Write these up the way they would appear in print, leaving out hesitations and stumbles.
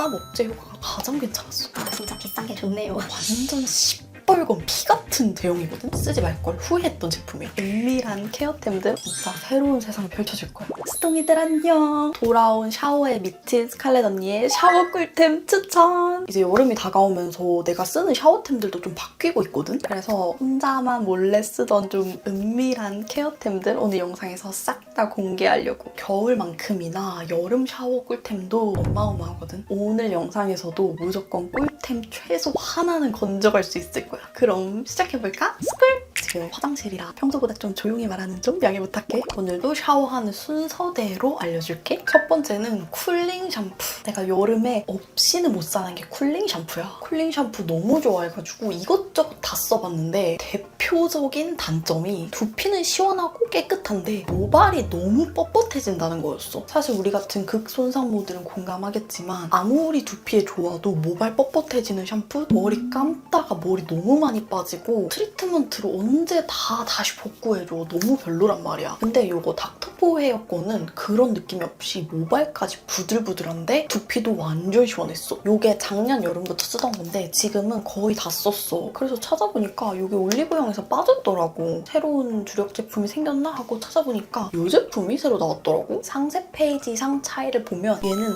땀 억제 효과가 가장 괜찮았어. 진짜 비싼 게 좋네요. 완전 시뻘건 피 같은 대용이거든? 쓰지 말걸 후회했던 제품이야. 은밀한 케어템들 진짜 새로운 세상이 펼쳐질 거야. 스토미들 안녕! 돌아온 샤워에 미친 스칼렛 언니의 샤워 꿀템 추천! 이제 여름이 다가오면서 내가 쓰는 샤워템들도 좀 바뀌고 있거든? 그래서 혼자만 몰래 쓰던 좀 은밀한 케어템들 오늘 영상에서 싹 다 공개하려고. 겨울만큼이나 여름 샤워 꿀템도 어마어마하거든? 오늘 영상에서도 무조건 꿀템 최소 하나는 건져갈 수 있을 거야. 그럼 시작해볼까? 스쿨! 지금 화장실이라 평소보다 좀 조용히 말하는 좀 양해 부탁해. 오늘도 샤워하는 순서대로 알려줄게. 첫 번째는 쿨링 샴푸. 내가 여름에 없이는 못 사는 게 쿨링 샴푸야. 쿨링 샴푸 너무 좋아해가지고 이것저것 다 써봤는데 대표적인 단점이 두피는 시원하고 깨끗한데 모발이 너무 뻣뻣해진다는 거였어. 사실 우리 같은 극손상모들은 공감하겠지만 아무리 두피에 좋아도 모발 뻣뻣해지는 샴푸? 머리 감다가 머리 너무 많이 빠지고 트리트먼트로 언제 다 다시 복구해줘. 너무 별로란 말이야. 근데 이거 닥터포 헤어 거는 그런 느낌이 없이 모발까지 부들부들한데 두피도 완전 시원했어. 이게 작년 여름부터 쓰던 건데 지금은 거의 다 썼어. 그래서 찾아보니까 이게 올리브영에서 빠졌더라고. 새로운 주력 제품이 생겼나 하고 찾아보니까 이 제품이 새로 나왔더라고. 상세 페이지상 차이를 보면 얘는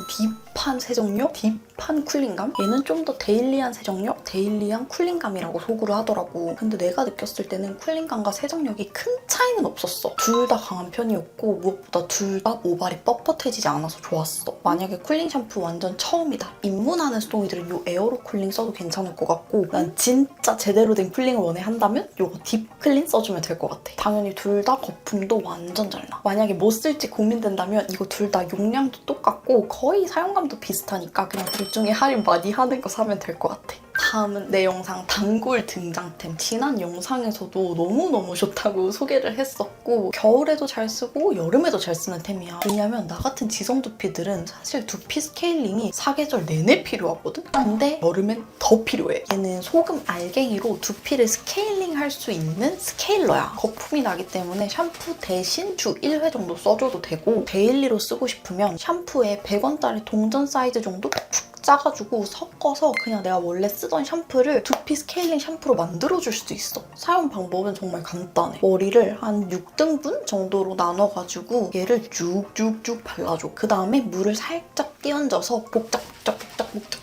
딥한 세정력, 딥한 쿨링감, 얘는 좀 더 데일리한 세정력, 데일리한 쿨링감이라고 소구를 하더라고. 근데 내가 느꼈을 때는 쿨링감과 세정력이 큰 차이는 없었어. 둘 다 강한 편이었고 무엇보다 둘 다 모발이 뻣뻣해지지 않아서 좋았어. 만약에 쿨링 샴푸 완전 처음이다. 입문하는 스토미들은 이 에어로 쿨링 써도 괜찮을 것 같고 난 진짜 제대로 된 쿨링을 원해 한다면 이거 딥 클린 써주면 될 것 같아. 당연히 둘 다 거품도 완전 잘 나. 만약에 뭐 쓸지 고민된다면 이거 둘 다 용량도 똑같고 거의 사용감도 비슷하니까 그냥 둘 중에 할인 많이 하는 거 사면 될 것 같아. 다음은 내 영상 단골 등장템. 지난 영상에서도 너무너무 좋다고 소개를 했었고 겨울에도 잘 쓰고 여름에도 잘 쓰는 템이야. 왜냐면 나 같은 지성 두피들은 사실 두피 스케일링이 사계절 내내 필요하거든? 근데 여름엔 더 필요해. 얘는 소금 알갱이로 두피를 스케일링 할 수 있는 스케일러야. 거품이 나기 때문에 샴푸 대신 주 1회 정도 써줘도 되고 데일리로 쓰고 싶으면 샴푸에 100원짜리 동전 사이즈 정도 짜가지고 섞어서 그냥 내가 원래 쓰던 샴푸를 두피 스케일링 샴푸로 만들어줄 수도 있어. 사용 방법은 정말 간단해. 머리를 한 6등분 정도로 나눠가지고 얘를 쭉쭉쭉 발라줘. 그 다음에 물을 살짝 띄얹어서 복작복작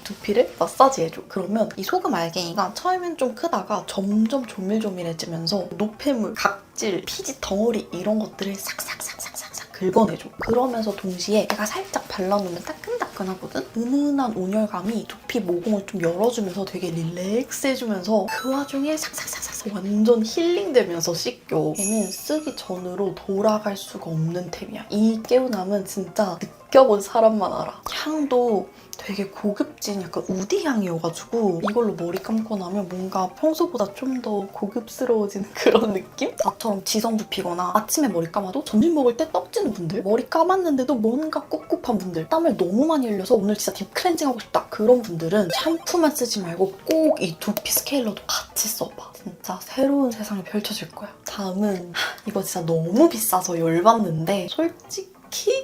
두피를 마사지해줘. 그러면 이 소금 알갱이가 처음엔 좀 크다가 점점 조밀조밀해지면서 노폐물, 각질, 피지 덩어리 이런 것들을 싹싹싹싹싹 긁어내줘. 그러면서 동시에 내가 살짝 발라놓으면 따끈따끈하거든? 은은한 온열감이 두피 모공을 좀 열어주면서 되게 릴렉스해주면서 그 와중에 싹싹싹싹 완전 힐링되면서 씻겨. 얘는 쓰기 전으로 돌아갈 수가 없는 템이야. 이 개운함은 진짜 느껴본 사람만 알아. 향도 되게 고급진 약간 우디 향이어가지고 이걸로 머리 감고 나면 뭔가 평소보다 좀 더 고급스러워지는 그런 느낌? 나처럼 지성 두피거나 아침에 머리 감아도 점심 먹을 때 떡지는 분들, 머리 감았는데도 뭔가 꿉꿉한 분들, 땀을 너무 많이 흘려서 오늘 진짜 딥 클렌징 하고 싶다 그런 분들은 샴푸만 쓰지 말고 꼭 이 두피 스케일러도 같이 써봐. 진짜 새로운 세상이 펼쳐질 거야. 다음은 이거 진짜 너무 비싸서 열받는데 솔직히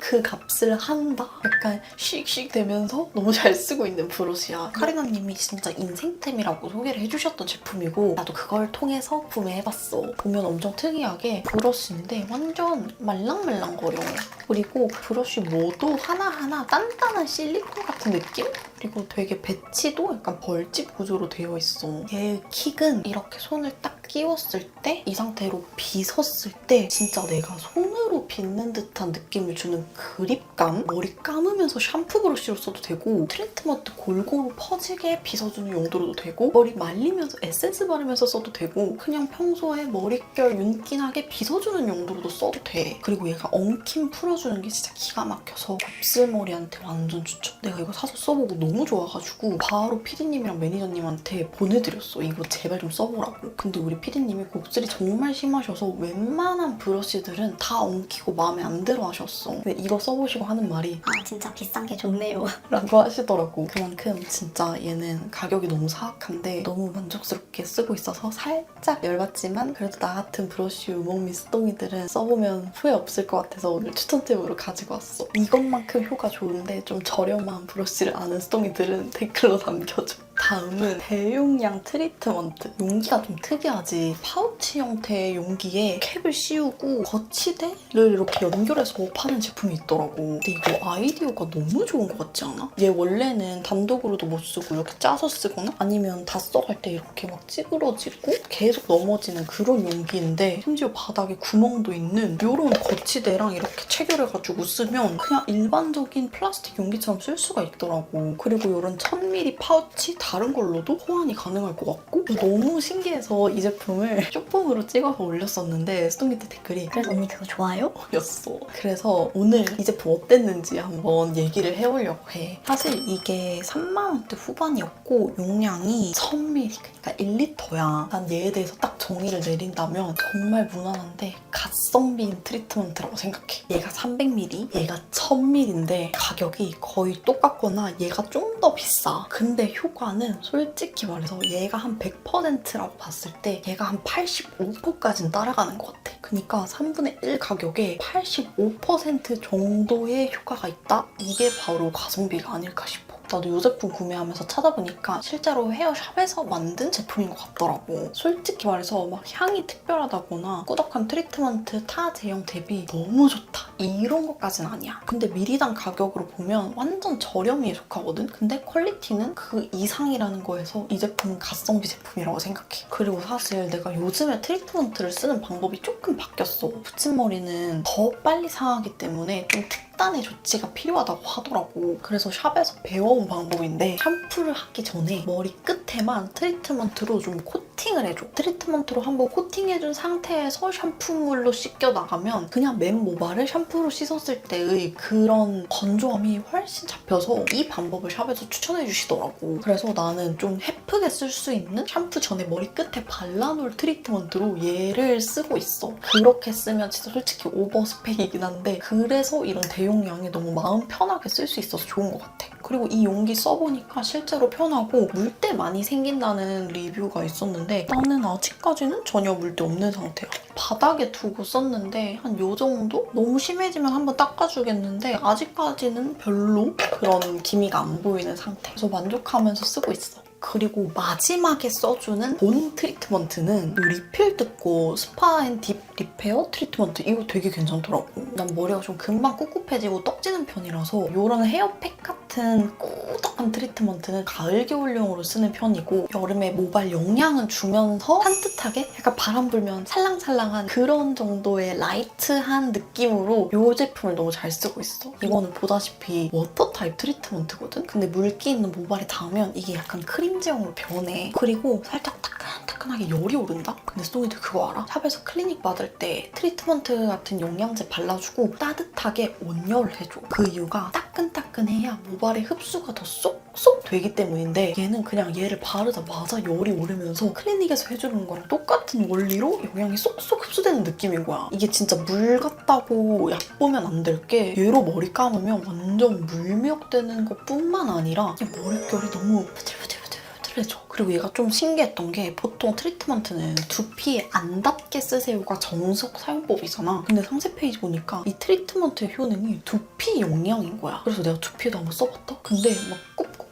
그 값을 한다? 약간 씩씩 되면서 너무 잘 쓰고 있는 브러쉬야. 카리나님이 진짜 인생템이라고 소개를 해주셨던 제품이고 나도 그걸 통해서 구매해봤어. 보면 엄청 특이하게 브러쉬인데 완전 말랑말랑거려. 그리고 브러쉬 모도 하나하나 단단한 실리콘 같은 느낌? 그리고 되게 배치도 약간 벌집 구조로 되어 있어. 얘 킥은 이렇게 손을 딱 끼웠을 때 이 상태로 빗었을 때 진짜 내가 손으로 빗는 듯한 느낌을 주는 그립감? 머리 감으면서 샴푸 브러쉬로 써도 되고 트리트먼트 골고루 퍼지게 빗어주는 용도로도 되고 머리 말리면서 에센스 바르면서 써도 되고 그냥 평소에 머릿결 윤기나게 빗어주는 용도로도 써도 돼. 그리고 얘가 엉킴 풀어주는 게 진짜 기가 막혀서 곱슬머리한테 완전 추천. 내가 이거 사서 써보고 너무 좋아가지고 바로 피디님이랑 매니저님한테 보내드렸어. 이거 제발 좀 써보라고. 근데 우리 우리 PD님이 곱슬이 정말 심하셔서 웬만한 브러쉬들은 다 엉키고 마음에 안 들어 하셨어. 근데 이거 써보시고 하는 말이 아 진짜 비싼 게 좋네요. 라고 하시더라고. 그만큼 진짜 얘는 가격이 너무 사악한데 너무 만족스럽게 쓰고 있어서 살짝 열받지만 그래도 나 같은 브러쉬 우몽미 스동이들은 써보면 후회 없을 것 같아서 오늘 추천템으로 가지고 왔어. 이것만큼 효과 좋은데 좀 저렴한 브러쉬를 아는 스동이들은 댓글로 남겨줘. 다음은 대용량 트리트먼트. 용기가 좀 특이하지. 파우치 형태의 용기에 캡을 씌우고 거치대를 이렇게 연결해서 파는 제품이 있더라고. 근데 이거 아이디어가 너무 좋은 것 같지 않아? 얘 원래는 단독으로도 못 쓰고 이렇게 짜서 쓰거나 아니면 다 써갈 때 이렇게 막 찌그러지고 계속 넘어지는 그런 용기인데 심지어 바닥에 구멍도 있는 이런 거치대랑 이렇게 체결해가지고 쓰면 그냥 일반적인 플라스틱 용기처럼 쓸 수가 있더라고. 그리고 이런 1000ml 파우치 다른 걸로도 호환이 가능할 것 같고 너무 신기해서 이 제품을 쇼폼으로 찍어서 올렸었는데 스톤미트 댓글이 그래서 언니 그거 좋아요? 였어. 그래서 오늘 이 제품 어땠는지 한번 얘기를 해보려고 해. 사실 이게 3만 원대 후반이었고 용량이 1000ml, 그러니까 1리터야. 난 얘에 대해서 딱 정의를 내린다면 정말 무난한데 가성비인 트리트먼트라고 생각해. 얘가 300ml, 얘가 1000ml인데 가격이 거의 똑같거나 얘가 좀 더 비싸. 근데 효과는 솔직히 말해서 얘가 한 100%라고 봤을 때 얘가 한 85%까지는 따라가는 것 같아. 그러니까 3분의 1 가격에 85% 정도의 효과가 있다? 이게 바로 가성비가 아닐까 싶어. 나도 이 제품 구매하면서 찾아보니까 실제로 헤어샵에서 만든 제품인 것 같더라고. 솔직히 말해서 막 향이 특별하다거나 꾸덕한 트리트먼트 타 제형 대비 너무 좋다 이런 것까지는 아니야. 근데 미리당 가격으로 보면 완전 저렴이에 속하거든? 근데 퀄리티는 그 이상이라는 거에서 이 제품은 가성비 제품이라고 생각해. 그리고 사실 내가 요즘에 트리트먼트를 쓰는 방법이 조금 바뀌었어. 붙임머리는 더 빨리 상하기 때문에 좀 특단의 조치가 필요하다고 하더라고. 그래서 샵에서 배워온 방법인데 샴푸를 하기 전에 머리 끝에만 트리트먼트로 좀 코팅을 해줘. 트리트먼트로 한번 코팅해준 상태에서 샴푸물로 씻겨 나가면 그냥 맨 모발을 샴푸로 씻었을 때의 그런 건조함이 훨씬 잡혀서 이 방법을 샵에서 추천해 주시더라고. 그래서 나는 좀 헤프게 쓸 수 있는 샴푸 전에 머리 끝에 발라놓을 트리트먼트로 얘를 쓰고 있어. 그렇게 쓰면 진짜 솔직히 오버 스펙이긴 한데 그래서 이런 대용량이 너무 마음 편하게 쓸 수 있어서 좋은 것 같아. 그리고 이 용기 써보니까 실제로 편하고 물때 많이 생긴다는 리뷰가 있었는데 나는 아직까지는 전혀 물때 없는 상태야. 바닥에 두고 썼는데 한 요 정도? 너무 심해지면 한번 닦아주겠는데 아직까지는 별로 그런 기미가 안 보이는 상태. 그래서 만족하면서 쓰고 있어. 그리고 마지막에 써주는 본 트리트먼트는 리필 뜯고 스파 앤 딥 리페어 트리트먼트. 이거 되게 괜찮더라고. 난 머리가 좀 금방 꿉꿉해지고 떡지는 편이라서 이런 헤어팩 같은 꾸덕한 트리트먼트는 가을 겨울용으로 쓰는 편이고 여름에 모발 영양은 주면서 산뜻하게 약간 바람 불면 찰랑찰랑한 그런 정도의 라이트한 느낌으로 이 제품을 너무 잘 쓰고 있어. 이거는 보다시피 워터 타입 트리트먼트거든? 근데 물기 있는 모발에 닿으면 이게 약간 크림제형으로 변해. 그리고 살짝 따끈따끈하게 열이 오른다? 근데 스토니드 그거 알아? 샵에서 클리닉 받을 때 트리트먼트 같은 영양제 발라주고 따뜻하게 온열을 해줘. 그 이유가 따끈따끈해야 모발에 흡수가 더 쏙쏙 되기 때문인데 얘는 그냥 얘를 바르자마자 열이 오르면서 클리닉에서 해주는 거랑 똑같은 원리로 영양이 쏙쏙 흡수되는 느낌인 거야. 이게 진짜 물 같다고 얕보면 안 될 게 얘로 머리 감으면 완전 물미역되는 것뿐만 아니라 머릿결이 너무 부들부들해져. 그리고 얘가 좀 신기했던 게 보통 트리트먼트는 두피에 안 닿게 쓰세요가 정석 사용법이잖아. 근데 상세 페이지 보니까 이 트리트먼트의 효능이 두피 영양인 거야. 그래서 내가 두피에도 한번 써봤다? 근데 막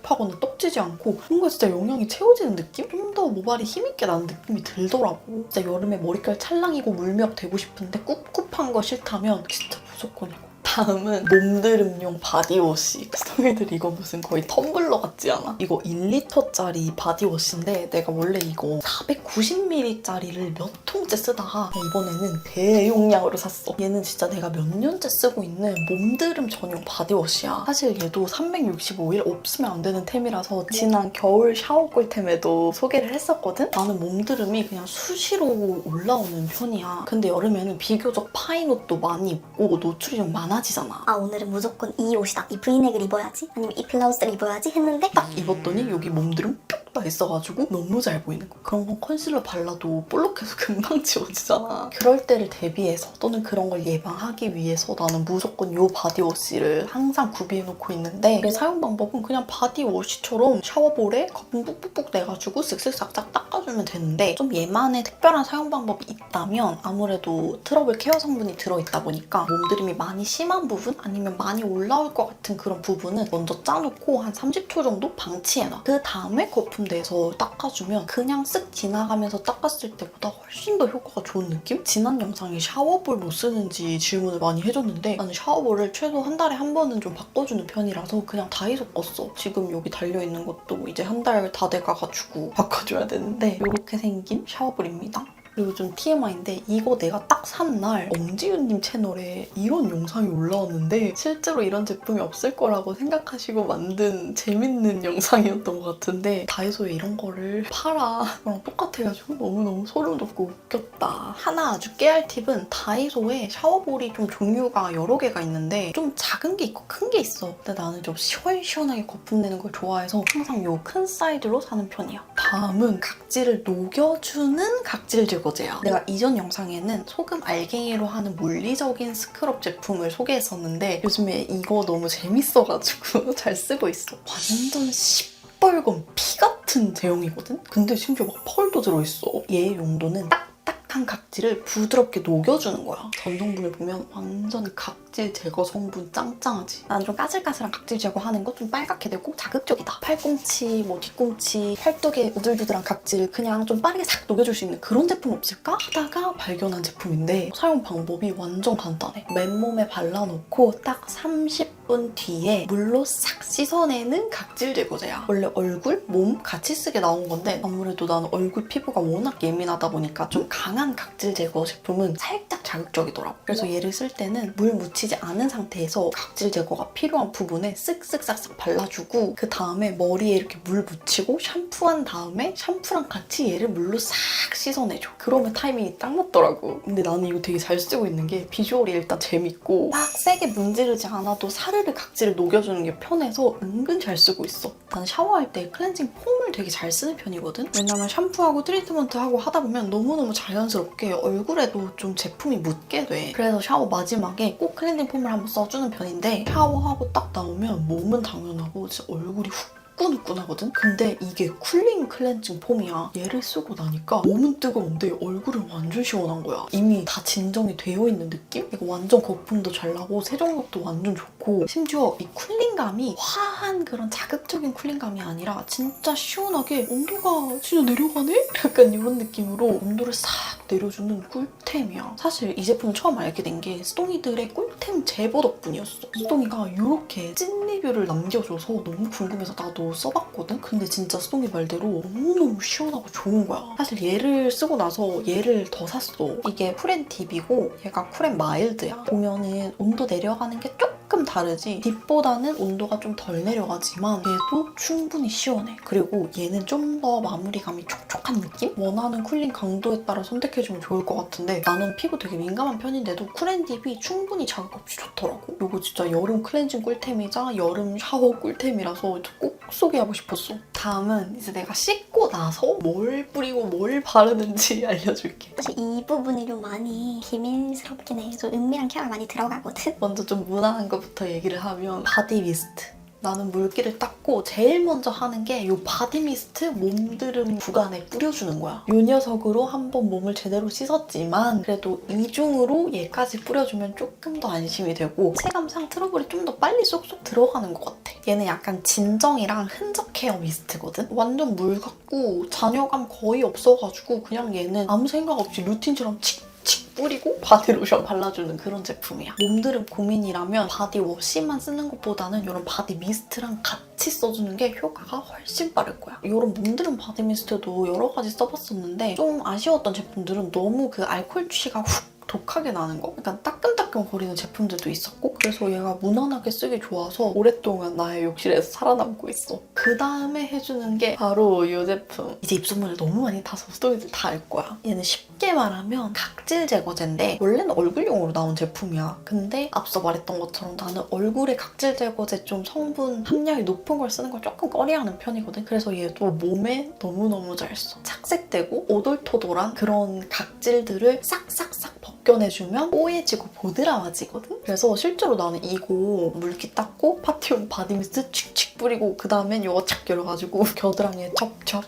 꿉꿉하거나 떡지지 않고 뭔가 진짜 영양이 채워지는 느낌? 좀 더 모발이 힘있게 나는 느낌이 들더라고. 진짜 여름에 머릿결 찰랑이고 물미역 되고 싶은데 꿉꿉한 거 싫다면 진짜 무조건이고. 다음은 몸드름용 바디워시. 스토리들 이거 무슨 거의 텀블러 같지 않아? 이거 1리터짜리 바디워시인데 내가 원래 이거 490ml짜리를 몇 통째 쓰다가 이번에는 대용량으로 샀어. 얘는 진짜 내가 몇 년째 쓰고 있는 몸드름 전용 바디워시야. 사실 얘도 365일 없으면 안 되는 템이라서 지난 겨울 샤워 꿀템에도 소개를 했었거든? 나는 몸드름이 그냥 수시로 올라오는 편이야. 근데 여름에는 비교적 파인 옷도 많이 입고 노출이 좀 많아지잖아. 아 오늘은 무조건 이 옷이다, 이 브이넥을 입어야지, 아니면 이 블라우스를 입어야지 했는데 딱 입었더니 여기 몸드름 뿅 다 있어가지고 너무 잘 보이는 거야. 그런 건 컨실러 발라도 볼록해서 금방 지워지잖아. 그럴 때를 대비해서 또는 그런 걸 예방하기 위해서 나는 무조건 이 바디워시를 항상 구비해놓고 있는데 그 사용 방법은 그냥 바디워시처럼 샤워볼에 거품 뿍뿍 내가지고 쓱쓱 싹싹 닦아주면 되는데 좀 얘만의 특별한 사용 방법이 있다면 아무래도 트러블 케어 성분이 들어있다 보니까 몸드림이 많이 심한 부분 아니면 많이 올라올 것 같은 그런 부분은 먼저 짜놓고 한 30초 정도 방치해놔. 그 다음에 거품 내서 닦아주면 그냥 쓱 지나가면서 닦았을 때보다 훨씬 더 효과가 좋은 느낌? 지난 영상에 샤워볼 뭐 쓰는지 질문을 많이 해줬는데 나는 샤워볼을 최소 한 달에 한 번은 좀 바꿔주는 편이라서 그냥 다이소 껐어. 지금 여기 달려있는 것도 이제 한 달 다 돼가가지고 바꿔줘야 되는데 이렇게 생긴 샤워볼입니다. 그리고 좀 TMI인데 이거 내가 딱 산 날 엄지윤님 채널에 이런 영상이 올라왔는데 실제로 이런 제품이 없을 거라고 생각하시고 만든 재밌는 영상이었던 것 같은데 다이소에 이런 거를 팔아. 그랑 똑같아가지고 너무너무 소름 돋고 웃겼다. 하나 아주 깨알 팁은 다이소에 샤워볼이 좀 종류가 여러 개가 있는데 좀 작은 게 있고 큰 게 있어. 근데 나는 좀 시원시원하게 거품 내는 걸 좋아해서 항상 요 큰 사이즈로 사는 편이야. 다음은 각질을 녹여주는 각질 제거제야. 내가 이전 영상에는 소금 알갱이로 하는 물리적인 스크럽 제품을 소개했었는데 요즘에 이거 너무 재밌어가지고 잘 쓰고 있어. 완전 시뻘건 피 같은 제형이거든? 근데 심지어 막 펄도 들어있어. 얘의 용도는 딱딱한 각질을 부드럽게 녹여주는 거야. 전 성분을 보면 완전 각질 제거 성분 짱짱하지. 나는 좀 까슬까슬한 각질 제거하는 거 좀 빨갛게 되고 자극적이다. 팔꿈치, 뭐 뒤꿈치, 팔뚝에 우들두들한 각질 그냥 좀 빠르게 싹 녹여줄 수 있는 그런 제품 없을까? 하다가 발견한 제품인데 사용 방법이 완전 간단해. 맨몸에 발라놓고 딱 30분 뒤에 물로 싹 씻어내는 각질 제거제야. 원래 얼굴, 몸 같이 쓰게 나온 건데 아무래도 나는 얼굴 피부가 워낙 예민하다 보니까 좀 강한 각질 제거 제품은 살짝 자극적이더라고. 그래서 얘를 쓸 때는 물 묻히지 않은 상태에서 각질 제거가 필요한 부분에 쓱쓱 싹싹 발라주고 그 다음에 머리에 이렇게 물 묻히고 샴푸한 다음에 샴푸랑 같이 얘를 물로 싹 씻어내줘. 그러면 타이밍이 딱 맞더라고. 근데 나는 이거 되게 잘 쓰고 있는 게 비주얼이 일단 재밌고 막 세게 문지르지 않아도 사르르 각질을 녹여주는 게 편해서 은근 잘 쓰고 있어. 나는 샤워할 때 클렌징 폼을 되게 잘 쓰는 편이거든? 왜냐면 샴푸하고 트리트먼트하고 하다 보면 너무너무 자연스럽게 얼굴에도 좀 제품이 묻게 돼. 그래서 샤워 마지막에 꼭 클렌징 폼을 한번 써주는 편인데 샤워하고 딱 나오면 몸은 당연하고 진짜 얼굴이 후끈후끈하거든? 근데 이게 쿨링 클렌징 폼이야. 얘를 쓰고 나니까 몸은 뜨거운데 얼굴은 완전 시원한 거야. 이미 다 진정이 되어 있는 느낌? 이거 완전 거품도 잘 나고 세정력도 완전 좋고 심지어 이 쿨링감이 화한 그런 자극적인 쿨링감이 아니라 진짜 시원하게 온도가 진짜 내려가네? 약간 이런 느낌으로 온도를 싹 내려주는 꿀템이야. 사실 이 제품을 처음 알게 된 게 스토니들의 꿀템 제보 덕분이었어. 스토니가 이렇게 찐 리뷰를 남겨줘서 너무 궁금해서 나도 써봤거든? 근데 진짜 스토니 말대로 너무너무 시원하고 좋은 거야. 사실 얘를 쓰고 나서 얘를 더 샀어. 이게 쿨앤 딥이고 얘가 쿨앤 마일드야. 보면은 온도 내려가는 게 조금 다르지 딥보다는 온도가 좀 덜 내려가지만 얘도 충분히 시원해. 그리고 얘는 좀 더 마무리감이 촉촉한 느낌? 원하는 쿨링 강도에 따라 선택해주면 좋을 것 같은데 나는 피부 되게 민감한 편인데도 쿨앤딥이 충분히 자극 없이 좋더라고. 이거 진짜 여름 클렌징 꿀템이자 여름 샤워 꿀템이라서 꼭 소개하고 싶었어. 다음은 이제 내가 씻고 나서 뭘 뿌리고 뭘 바르는지 알려줄게. 사실 이 부분이 좀 많이 비밀스럽긴 해. 좀 은밀한 케어가 많이 들어가거든. 먼저 좀 무난한 것부터 얘기를 하면 바디 미스트. 나는 물기를 닦고 제일 먼저 하는 게 이 바디 미스트 몸드름 구간에 뿌려주는 거야. 이 녀석으로 한번 몸을 제대로 씻었지만 그래도 이중으로 얘까지 뿌려주면 조금 더 안심이 되고 체감상 트러블이 좀 더 빨리 쏙쏙 들어가는 것 같아. 얘는 약간 진정이랑 흔적 케어 미스트거든? 완전 물 같고 잔여감 거의 없어가지고 그냥 얘는 아무 생각 없이 루틴처럼 칙 뿌리고 바디로션 발라주는 그런 제품이야. 몸드름 고민이라면 바디워시만 쓰는 것보다는 이런 바디 미스트랑 같이 써주는 게 효과가 훨씬 빠를 거야. 이런 몸드름 바디 미스트도 여러 가지 써봤었는데 좀 아쉬웠던 제품들은 너무 그 알코올 취가 훅 독하게 나는 거? 약간 따끔따끔 거리는 제품들도 있었고 그래서 얘가 무난하게 쓰기 좋아서 오랫동안 나의 욕실에서 살아남고 있어. 그 다음에 해주는 게 바로 이 제품. 이제 입소문을 너무 많이 타서 스토리들 다 알 거야. 얘는 쉽게 말하면 각질 제거제인데 원래는 얼굴용으로 나온 제품이야. 근데 앞서 말했던 것처럼 나는 얼굴에 각질 제거제 좀 성분 함량이 높은 걸 쓰는 걸 조금 꺼려하는 편이거든. 그래서 얘도 몸에 너무너무 잘 써. 착색되고 오돌토돌한 그런 각질들을 싹싹싹 벗겨내주면 뽀얘지고 보드라워지거든? 그래서 실제로 나는 이거 물기 닦고 파티용 바디미스트 칙칙 뿌리고 그 다음엔 이거 착 열어가지고 겨드랑이에 찹찹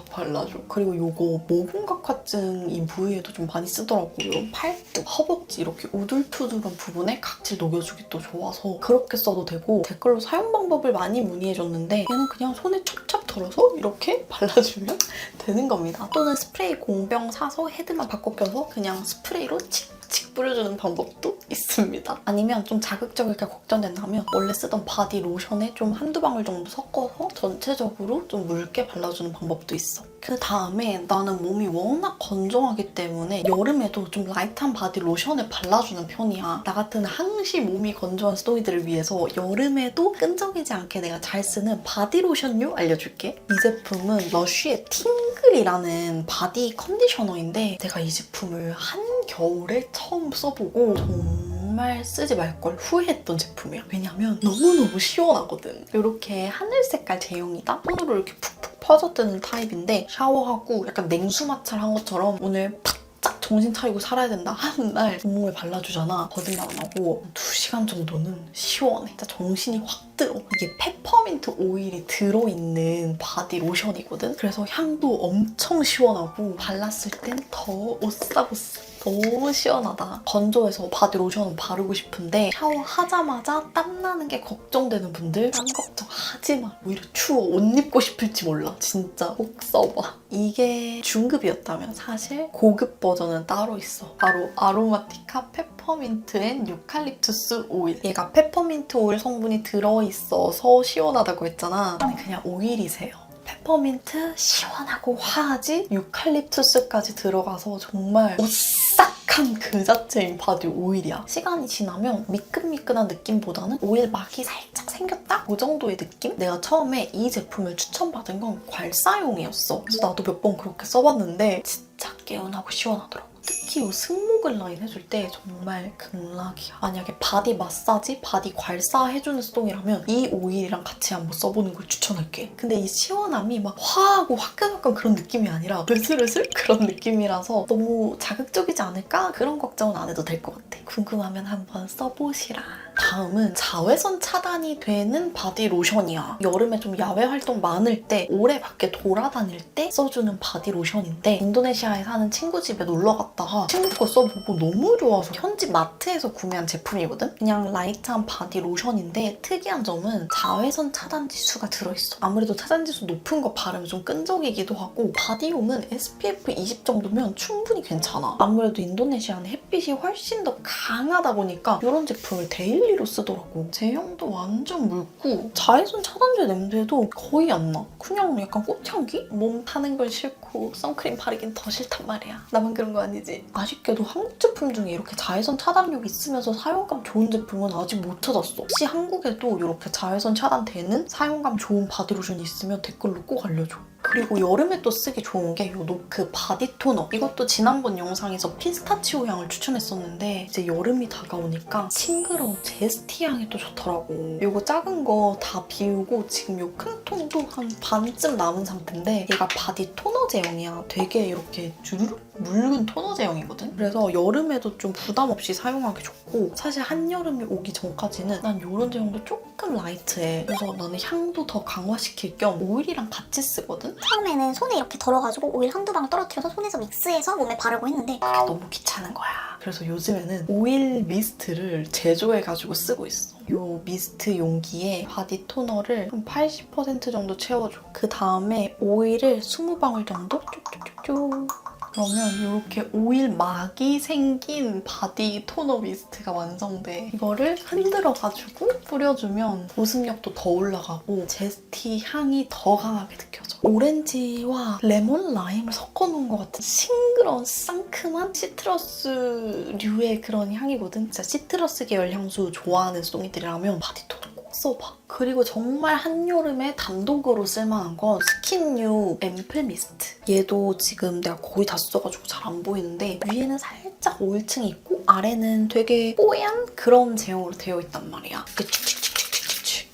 발라줘. 그리고 이거 모공각화증 이 부위에도 좀 많이 쓰더라고요. 팔뚝, 허벅지 이렇게 우둘투둘한 부분에 각질 녹여주기 또 좋아서 그렇게 써도 되고 댓글로 사용 방법을 많이 문의해줬는데 얘는 그냥 손에 찹찹 털어서 이렇게 발라주면 되는 겁니다. 또는 스프레이 공병 사서 헤드만 바꿔 껴서 그냥 스프레이로 칙칙 뿌려주는 방법도 있습니다. 아니면 좀 자극적일까 걱정된다면 원래 쓰던 바디 로션에 좀 한두 방울 정도 섞어서 전체적으로 좀 묽게 발라주는 방법도 있어. 그 다음에 나는 몸이 워낙 건조하기 때문에 여름에도 좀 라이트한 바디 로션을 발라주는 편이야. 나 같은 항시 몸이 건조한 스토이들을 위해서 여름에도 끈적이지 않게 내가 잘 쓰는 바디 로션류 알려줄게. 이 제품은 러쉬의 팅글이라는 바디 컨디셔너인데 내가 이 제품을 한겨울에 처음 써보고 정말 쓰지 말 걸 후회했던 제품이야. 왜냐면 너무너무 시원하거든. 이렇게 하늘 색깔 제형이다. 손으로 이렇게 푹푹 퍼져드는 타입인데 샤워하고 약간 냉수 마찰한 것처럼 오늘 바짝 정신 차리고 살아야 된다 하는 날 온몸에 발라주잖아. 거짓말 안 하고 2시간 정도는 시원해. 진짜 정신이 확 들어. 이게 페퍼민트 오일이 들어있는 바디 로션이거든. 그래서 향도 엄청 시원하고 발랐을 땐 더 오싹오싹 너무 시원하다. 건조해서 바디 로션은 바르고 싶은데 샤워하자마자 땀나는 게 걱정되는 분들 땀 걱정하지 마. 오히려 추워. 옷 입고 싶을지 몰라. 진짜 꼭 써봐. 이게 중급이었다면 사실 고급 버전은 따로 있어. 바로 아로마티카 페퍼민트 앤 유칼립투스 오일. 얘가 페퍼민트 오일 성분이 들어있어서 시원하다고 했잖아. 아니 그냥 오일이세요. 페퍼민트 시원하고 화하지 유칼립투스까지 들어가서 정말 오싹한 그 자체인 바디 오일이야. 시간이 지나면 미끈미끈한 느낌보다는 오일 막이 살짝 생겼다? 그 정도의 느낌? 내가 처음에 이 제품을 추천받은 건 괄사용이었어. 그래서 나도 몇 번 그렇게 써봤는데 진짜 개운하고 시원하더라고. 특히 이 승모근 라인 해줄 때 정말 극락이야. 만약에 바디 마사지, 바디 괄사 해주는 스톤이라면 이 오일이랑 같이 한번 써보는 걸 추천할게. 근데 이 시원함이 막 화하고 화끈화끈 그런 느낌이 아니라 으슬으슬 그런 느낌이라서 너무 자극적이지 않을까? 그런 걱정은 안 해도 될 것 같아. 궁금하면 한번 써보시라. 다음은 자외선 차단이 되는 바디 로션이야. 여름에 좀 야외 활동 많을 때 오래 밖에 돌아다닐 때 써주는 바디 로션인데 인도네시아에 사는 친구 집에 놀러 갔다가 친구 거 써보고 너무 좋아서 현지 마트에서 구매한 제품이거든? 그냥 라이트한 바디 로션인데 특이한 점은 자외선 차단 지수가 들어있어. 아무래도 차단 지수 높은 거 바르면 좀 끈적이기도 하고 바디용은 SPF 20 정도면 충분히 괜찮아. 아무래도 인도네시아는 햇빛이 훨씬 더 강하다 보니까 이런 제품을 데일리로 쓰더라고. 제형도 완전 묽고 자외선 차단제 냄새도 거의 안 나. 그냥 약간 꽃향기? 몸 타는 건 싫고 선크림 바르긴 더 싫단 말이야. 나만 그런 거 아니지? 아쉽게도 한국 제품 중에 이렇게 자외선 차단력이 있으면서 사용감 좋은 제품은 아직 못 찾았어. 혹시 한국에도 이렇게 자외선 차단되는 사용감 좋은 바디로션이 있으면 댓글로 꼭 알려줘. 그리고 여름에 또 쓰기 좋은 게 이 노크 바디 토너. 이것도 지난번 영상에서 피스타치오 향을 추천했었는데 이제 여름이 다가오니까 싱그러운 제스티 향이 또 좋더라고. 이거 작은 거 다 비우고 지금 이 큰 통도 한 반쯤 남은 상태인데 얘가 바디 토너 제형이야. 되게 이렇게 주르륵 묽은 토너 제형이거든? 그래서 여름에도 좀 부담 없이 사용하기 좋고 사실 한여름이 오기 전까지는 난 이런 제형도 조금 라이트해. 그래서 나는 향도 더 강화시킬 겸 오일이랑 같이 쓰거든? 처음에는 손에 이렇게 덜어가지고 오일 한두 방울 떨어뜨려서 손에서 믹스해서 몸에 바르고 했는데 그게 너무 귀찮은 거야. 그래서 요즘에는 오일 미스트를 제조해가지고 쓰고 있어. 이 미스트 용기에 바디 토너를 한 80% 정도 채워줘. 그 다음에 오일을 20방울 정도 쭉쭉쭉쭉. 그러면 이렇게 오일 막이 생긴 바디 토너 미스트가 완성돼. 이거를 흔들어가지고 뿌려주면 보습력도 더 올라가고 제스티 향이 더 강하게 느껴져. 오렌지와 레몬 라임을 섞어놓은 것 같은 싱그러운 상큼한 시트러스류의 그런 향이거든. 진짜 시트러스 계열 향수 좋아하는 스토니들이라면 바디톤을 꼭 써봐. 그리고 정말 한여름에 단독으로 쓸만한 건 스킨뉴 앰플 미스트. 얘도 지금 내가 거의 다 써가지고 잘 안 보이는데 위에는 살짝 오일층이 있고 아래는 되게 뽀얀 그런 제형으로 되어 있단 말이야. 이렇게 칙칙칙칙칙칙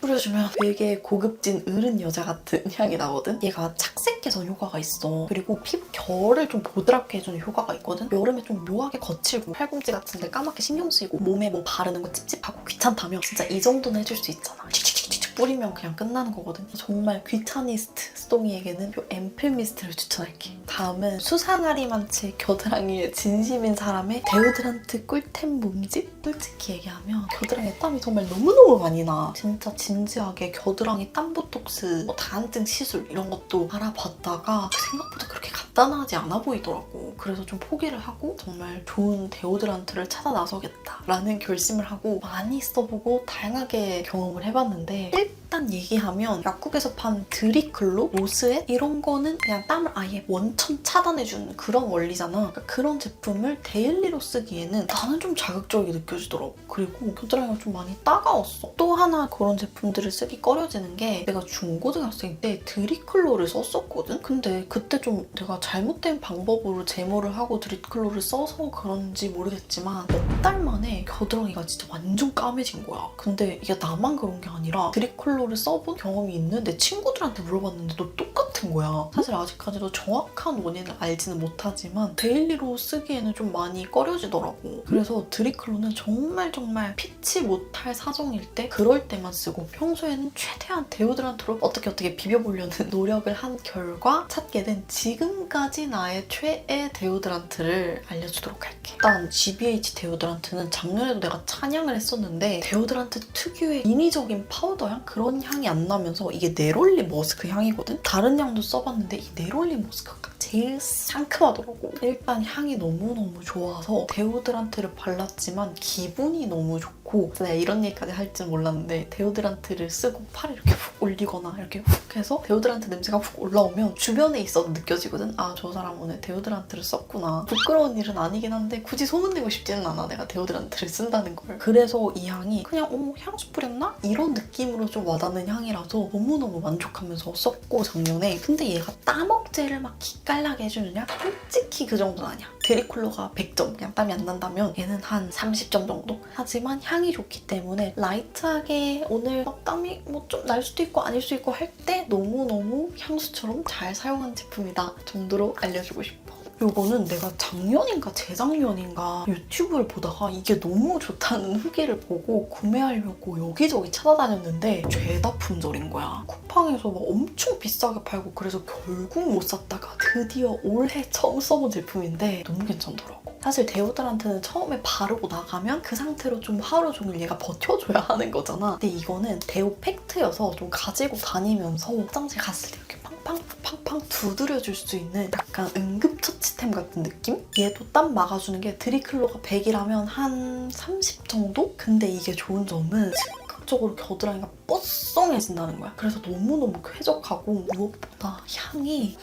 뿌려주면 되게 고급진 어른 여자 같은 향이 나거든? 얘가 착색 개선 효과가 있어. 그리고 피부 결을 좀 보드랍게 해주는 효과가 있거든? 여름에 좀 묘하게 거칠고 팔꿈치 같은데 까맣게 신경 쓰이고 몸에 뭐 바르는 거 찝찝하고 귀찮다면 진짜 이 정도는 해줄 수 있잖아. 칙칙칙칙 뿌리면 그냥 끝나는 거거든. 정말 귀차니스트 스토니에게는 이 앰플 미스트를 추천할게. 다음은 수상하리만치 겨드랑이에 진심인 사람의 데오드란트 꿀템 몸집? 솔직히 얘기하면 겨드랑이에 땀이 정말 너무너무 많이 나. 진짜 진지하게 겨드랑이 땀 보톡스, 뭐 다한증 시술 이런 것도 알아봤다가 생각보다 그렇게 간단하지 않아 보이더라고. 그래서 좀 포기를 하고 정말 좋은 데오드란트를 찾아 나서겠다라는 결심을 하고 많이 써보고 다양하게 경험을 해봤는데 일단 얘기하면 약국에서 판 드리클로, 로스엣 이런 거는 그냥 땀을 아예 원천 차단해주는 그런 원리잖아. 그러니까 그런 제품을 데일리로 쓰기에는 나는 좀 자극적이게 느껴지더라고. 그리고 겨드랑이가 좀 많이 따가웠어. 또 하나 그런 제품들을 쓰기 꺼려지는 게 내가 중고등학생 때 드리클로를 썼었거든? 근데 그때 좀 내가 잘못된 방법으로 제모를 하고 드리클로를 써서 그런지 모르겠지만 몇 달 만에 겨드랑이가 진짜 완전 까매진 거야. 근데 이게 나만 그런 게 아니라 드리클로를 써본 경험이 있는 내 친구들한테 물어봤는데 도 똑같은 거야. 사실 아직까지도 정확한 원인을 알지는 못하지만 데일리로 쓰기에는 좀 많이 꺼려지더라고. 그래서 드리클로는 정말 피치 못할 사정일 때 그럴 때만 쓰고 평소에는 최대한 데오드란트로 어떻게 비벼보려는 노력을 한 결과 찾게 된 지금까지 나의 최애 데오드란트를 알려주도록 할게. 일단 GBH 데오드란트는 작년에도 내가 찬양을 했었는데 데오드란트 특유의 인위적인 파우더 향? 그런 향이 안 나면서 이게 네롤리 머스크 향이거든? 다른 향도 써봤는데 이 네롤리 머스크가 제일 상큼하더라고. 일단 향이 너무너무 좋아서 데오드란트를 발랐지만 기분이 너무 좋고 내가 이런 얘기까지 할 줄 몰랐는데 데오드란트를 쓰고 팔에 이렇게 훅 올리거나 이렇게 훅 해서 데오드란트 냄새가 훅 올라오면 주변에 있어도 느껴지거든? 아, 저 사람 오늘 데오드란트를 썼구나. 부끄러운 일은 아니긴 한데 굳이 소문내고 싶지는 않아, 내가 데오드란트를 쓴다는 걸. 그래서 이 향이 그냥 향수 뿌렸나? 이런 느낌으로 좀 와닿는 향이라서 너무너무 만족하면서 썼고 작년에. 근데 얘가 땀억제를 막 기깔나게 해주느냐? 솔직히 그 정도는 아니야. 데리클로가 100점, 그냥 땀이 안 난다면 얘는 한 30점 정도? 하지만 향이 좋기 때문에 라이트하게 오늘 막 땀이 뭐 좀 날 수도 있고 아닐 수도 있고 할 때 너무너무 향수처럼 잘 사용한 제품이다 정도로 알려주고 싶어. 요거는 내가 작년인가 재작년인가 유튜브를 보다가 이게 너무 좋다는 후기를 보고 구매하려고 여기저기 찾아다녔는데 죄다 품절인 거야. 쿠팡에서 막 엄청 비싸게 팔고 그래서 결국 못 샀다가 드디어 올해 처음 써본 제품인데 너무 괜찮더라고. 사실 데오드란트는 처음에 바르고 나가면 그 상태로 좀 하루 종일 얘가 버텨줘야 하는 거잖아. 근데 이거는 데오 팩트여서 좀 가지고 다니면서 화장실 갔을 때 이렇게 팡팡 두드려줄 수 있는 약간 응급처치템 같은 느낌? 얘도 땀 막아주는 게 드리클로가 100이라면 한 30 정도? 근데 이게 좋은 점은 즉각적으로 겨드랑이가 뽀송해진다는 거야. 그래서 너무너무 쾌적하고 무엇보다 향이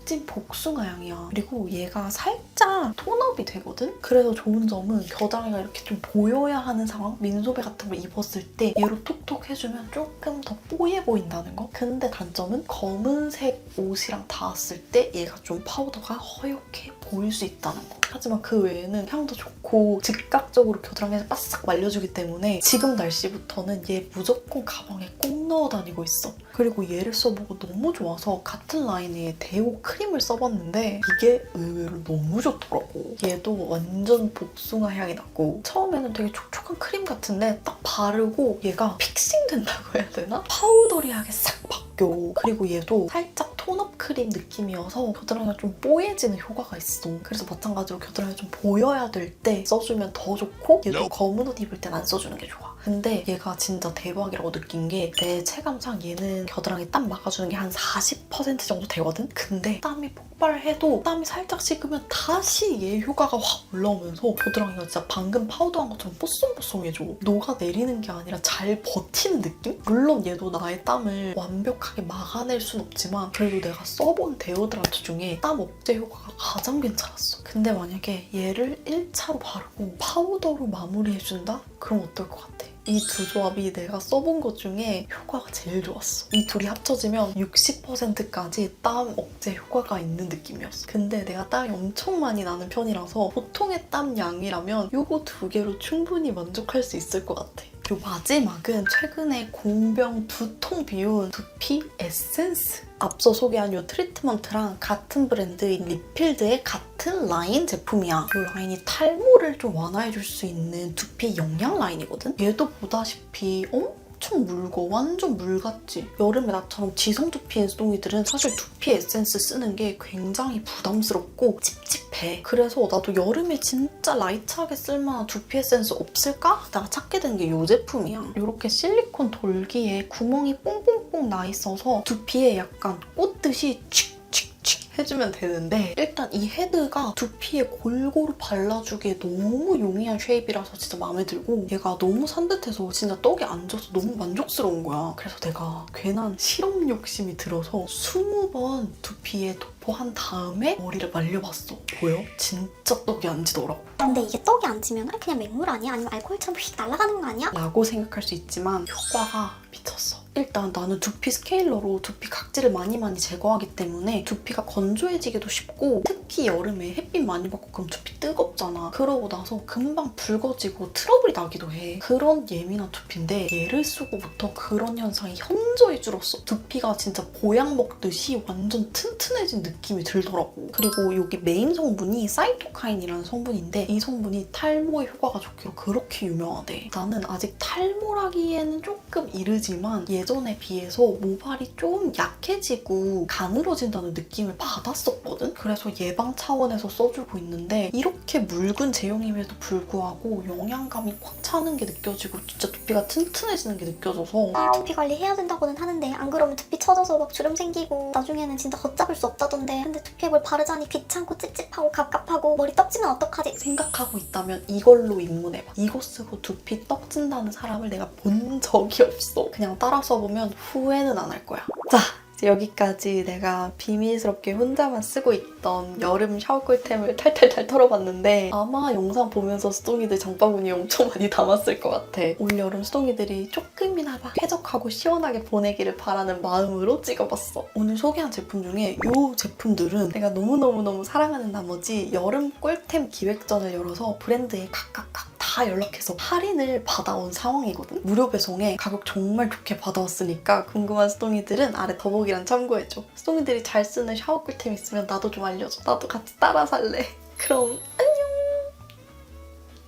찐 복숭아 향이야. 그리고 얘가 살짝 톤업이 되거든? 그래서 좋은 점은 겨드랑이가 이렇게 좀 보여야 하는 상황? 민소매 같은 걸 입었을 때 얘로 톡톡 해주면 조금 더 뽀얘 보인다는 거? 근데 단점은 검은색 옷이랑 닿았을 때 얘가 좀 파우더가 허옇게 보일 수 있다는 거. 하지만 그 외에는 향도 좋고 즉각적으로 겨드랑이에서 바싹 말려주기 때문에 지금 날씨부터는 얘 무조건 가방에 꼭 넣어 다니고 있어. 그리고 얘를 써보고 너무 좋아서 같은 라인의 데오 크림을 써봤는데 이게 의외로 너무 좋더라고. 얘도 완전 복숭아 향이 나고 처음에는 되게 촉촉한 크림 같은데 딱 바르고 얘가 픽싱 된다고 해야 되나? 파우더리하게 싹 바뀌어. 그리고 얘도 살짝 톤업 크림 느낌이어서 겨드랑이가 좀 뽀얘지는 효과가 있어. 그래서 마찬가지로 겨드랑이가 좀 보여야 될 때 써주면 더 좋고 얘도 검은 옷 입을 땐 안 써주는 게 좋아. 근데 얘가 진짜 대박이라고 느낀 게 내 체감상 얘는 겨드랑이 땀 막아주는 게 한 40% 정도 되거든? 근데 땀이 폭발해도 땀이 살짝 식으면 다시 얘 효과가 확 올라오면서 겨드랑이가 진짜 방금 파우더한 것처럼 뽀송뽀송해져. 녹아내리는 게 아니라 잘 버티는 느낌? 물론 얘도 나의 땀을 완벽하게 막아낼 순 없지만 그래도 내가 써본 데오드란트 중에 땀 억제 효과가 가장 괜찮았어. 근데 만약에 얘를 1차로 바르고 파우더로 마무리해준다? 그럼 어떨 것 같아? 이 두 조합이 내가 써본 것 중에 효과가 제일 좋았어. 이 둘이 합쳐지면 60%까지 땀 억제 효과가 있는 느낌이었어. 근데 내가 땀이 엄청 많이 나는 편이라서 보통의 땀 양이라면 요거 두 개로 충분히 만족할 수 있을 것 같아. 요 마지막은 최근에 공병 2통 비운 두피 에센스. 앞서 소개한 이 트리트먼트랑 같은 브랜드인 리필드의 같은 라인 제품이야. 이 라인이 탈모를 좀 완화해줄 수 있는 두피 영양 라인이거든? 얘도 보다시피 엄청 묽어. 완전 물 같지? 여름에 나처럼 지성 두피인 수동이들은 사실 두피 에센스 쓰는 게 굉장히 부담스럽고 찝찝해. 그래서 나도 여름에 진짜 라이트하게 쓸만한 두피 에센스 없을까 하다가 찾게 된 게 이 제품이야. 이렇게 실리콘 돌기에 구멍이 뽕뽕뽕 나 있어서 두피에 약간 꽂듯이 칙칙칙 해주면 되는데 일단 이 헤드가 두피에 골고루 발라주기에 너무 용이한 쉐입이라서 진짜 마음에 들고 얘가 너무 산뜻해서 진짜 떡에 앉아서 너무 만족스러운 거야. 그래서 내가 괜한 실험 욕심이 들어서 20번 두피에 도포한 다음에 머리를 말려봤어. 보여? 진짜 떡이 앉더라고. 근데 이게 떡이 안 지면 그냥 맹물 아니야? 아니면 알코올처럼 휙 날아가는 거 아니야? 라고 생각할 수 있지만 효과가 미쳤어. 일단 나는 두피 스케일러로 두피 각질을 많이 제거하기 때문에 두피가 건조해지기도 쉽고 특히 여름에 햇빛 많이 받고 그럼 두피 뜨겁잖아. 그러고 나서 금방 붉어지고 트러블이 나기도 해. 그런 예민한 두피인데 얘를 쓰고부터 그런 현상이 현저히 줄었어. 두피가 진짜 보약 먹듯이 완전 튼튼해진 느낌이 들더라고. 그리고 여기 메인 성분이 사이토카인이라는 성분인데 이 성분이 탈모에 효과가 좋기로 그렇게 유명하대. 나는 아직 탈모라기에는 조금 이르지만 예전에 비해서 모발이 좀 약해지고 가늘어진다는 느낌을 받았었거든? 그래서 예방 차원에서 써주고 있는데 이렇게 묽은 제형임에도 불구하고 영양감이 꽉 차는 게 느껴지고 진짜 두피가 튼튼해지는 게 느껴져서 두피 관리 해야 된다고는 하는데 안 그러면 두피 처져서 막 주름 생기고 나중에는 진짜 걷잡을 수 없다던데. 근데 두피에 뭘 바르자니 귀찮고 찝찝하고 갑갑하고 머리 떡지면 어떡하지? 생각하고 있다면 이걸로 입문해봐. 이거 쓰고 두피 떡진다는 사람을 내가 본 적이 없어. 그냥 따라 써보면 후회는 안 할 거야. 자, 여기까지 내가 비밀스럽게 혼자만 쓰고 있던 여름 샤워 꿀템을 탈탈탈 털어봤는데 아마 영상 보면서 수동이들 장바구니에 엄청 많이 담았을 것 같아. 올여름 수동이들이 조금이나마 쾌적하고 시원하게 보내기를 바라는 마음으로 찍어봤어. 오늘 소개한 제품 중에 이 제품들은 내가 너무너무 사랑하는 나머지 여름 꿀템 기획전을 열어서 브랜드에 각각 다 연락해서 할인을 받아온 상황이거든. 무료 배송에 가격 정말 좋게 받아왔으니까 궁금한 수동이들은 아래 더보기란 참고해줘. 수동이들이 잘 쓰는 샤워 꿀템 있으면 나도 좀 알려줘. 나도 같이 따라 살래. 그럼 안녕.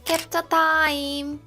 캡처 타임.